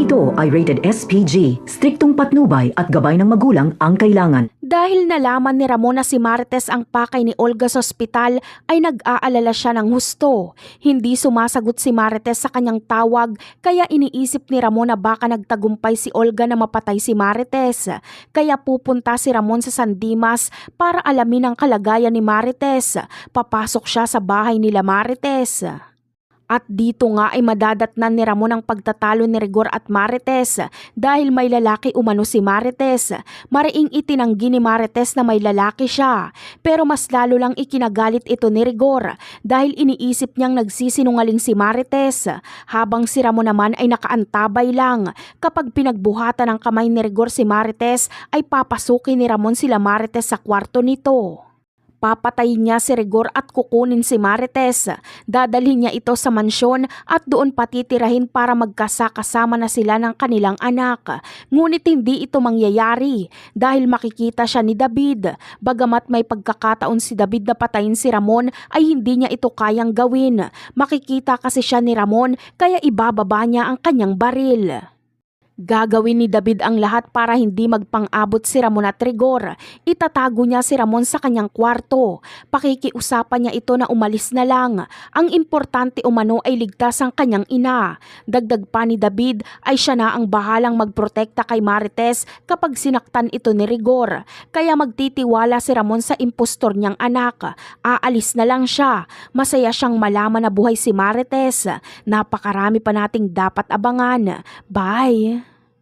ito ay rated SPG, striktong patnubay at gabay ng magulang ang kailangan. Dahil nalaman ni Ramon na si Marites ang pakay ni Olga sa ospital ay nag-aalala siya ng husto. Hindi sumasagot si Marites sa kanyang tawag kaya iniisip ni Ramon na baka nagtagumpay si Olga na mapatay si Marites. Kaya pupunta si Ramon sa San Dimas para alamin ang kalagayan ni Marites. Papasok siya sa bahay nila Marites. At dito nga ay madadatnan ni Ramon ang pagtatalo ni Rigor at Marites dahil may lalaki umano si Marites. Mariing itinanggi ni Marites na may lalaki siya, pero mas lalo lang ikinagalit ito ni Rigor dahil iniisip niyang nagsisinungaling si Marites, habang si Ramon naman ay nakaantabay lang. Kapag pinagbuhatan ng kamay ni Rigor si Marites ay papasukin ni Ramon sila Marites sa kwarto nito. Papatayin niya si Rigor at kukunin si Marites. Dadalhin niya ito sa mansyon at doon patitirahin para magkasakasama na sila ng kanilang anak. Ngunit hindi ito mangyayari dahil makikita siya ni David. Bagamat may pagkakataon si David na patayin si Ramon ay hindi niya ito kayang gawin. Makikita kasi siya ni Ramon kaya ibababa niya ang kanyang baril. Gagawin ni David ang lahat para hindi magpang-abot si Ramon at Rigor. Itatago niya si Ramon sa kanyang kwarto. Pakikiusapan niya ito na umalis na lang. Ang importante umano ay ligtas ang kanyang ina. Dagdag pa ni David ay siya na ang bahalang magprotekta kay Marites kapag sinaktan ito ni Rigor. Kaya magtitiwala si Ramon sa impostor niyang anak. Aalis na lang siya. Masaya siyang malaman na buhay si Marites. Napakarami pa nating dapat abangan. Bye!